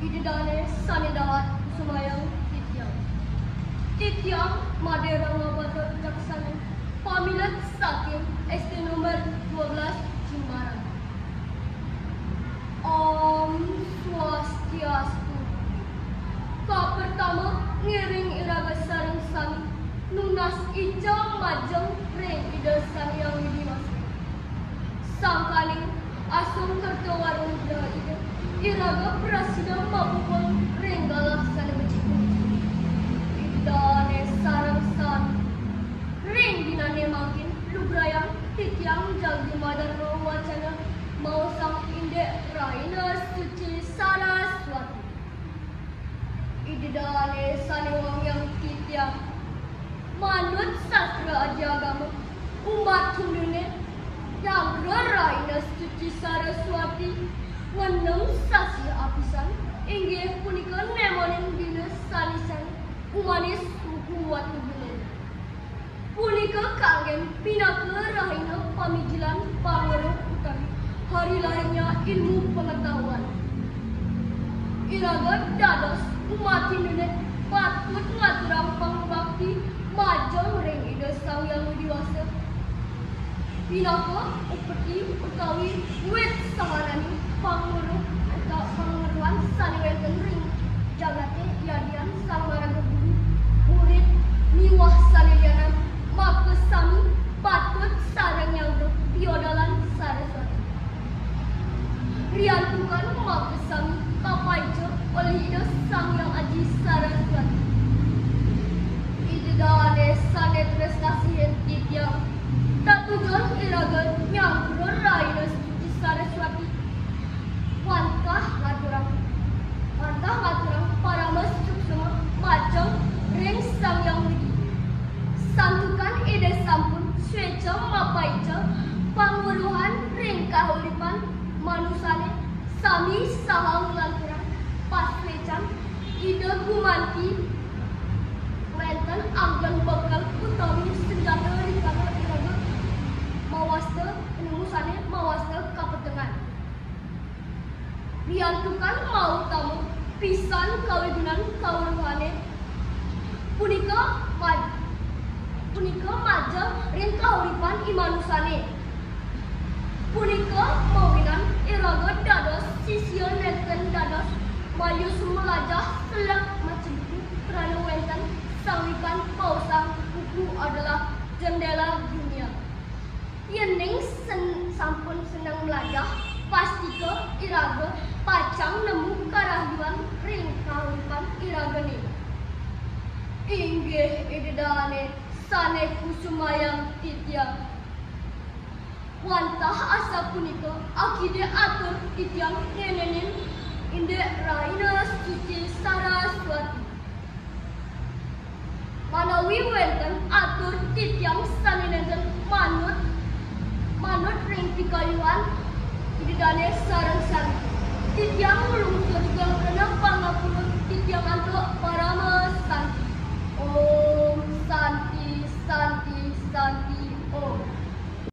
ididane sanidawat sumayang Tityang Madera Ngabato Jaksana Pamilat Sakim SD nomor 12 Jimbaran. Om Swastiastu. Ka pertama ngiring iraga sareng sami nunas ijang majeng ring ida sangyang widiwas. Sangkaling asung kertawarung ida iraga prasida mabukol ring galah sana beciku. Idane sareng sami ring dinane makin lugrayang tityang jagdi madaro wacana mau sang indek raina suci saraswati. Ididane saniwang yang tityang manut sastra agama umat hundune yang raina suci saraswati ngenem sasi apisan inggih punika nemonin dina salisan umanis suku watu bulan. Punika kangen pinaka rahina pamijilan pangeruh utami hari lahirnya ilmu pengetahuan. Iraga dados umat Hindu patut ngaturang pangbakti majeng ring ida sang yang widiwasa. Pinaka upeti utawi wit sahanani pangeruh atau pangeruhan saniwenten ring jagate yadian sang maraga guru murid niwah salilianan maka sami patut sareng yang biodalan saraswati. Riantukan maka sami kapaijo oleh ida sang yang aji saraswati. Ididane sane prestasi tityang tatujon iragan yang raina suci saraswati. Wantah ngaturang para masuk semua majeng ring sang yang widi. Santukan ide sampun sweca mapaica panguruhan ring kahuripan manusane sami sahang lanturang paswecan ide gumanti wenten anggang bekal utawi senjata rikana iraga mawasta penemusane mawasta kapetengan. Riantukan mau tamu pisan kawidunan kawuruhane punika majeng ring kahuripan imanusane. Punika mawinan iraga dados sisya nenten dados mayu sumelajah selak macemku kerana wenten sangikan pausang buku adalah jendela dunia. Yening sampun senang melajah pastika iraga pacang nemu karahyuan ring kahuripan iragane. Inggih ididane sane kusumayang tityang. Wantah asa punika akide atur tityang ngenenin indek raina suci saraswati. Manawi wenten atur tityang sanenenten manut ring pikayuan ididane sareng-sareng. Tityang lungsur juga kena pangapun tityang antuk parama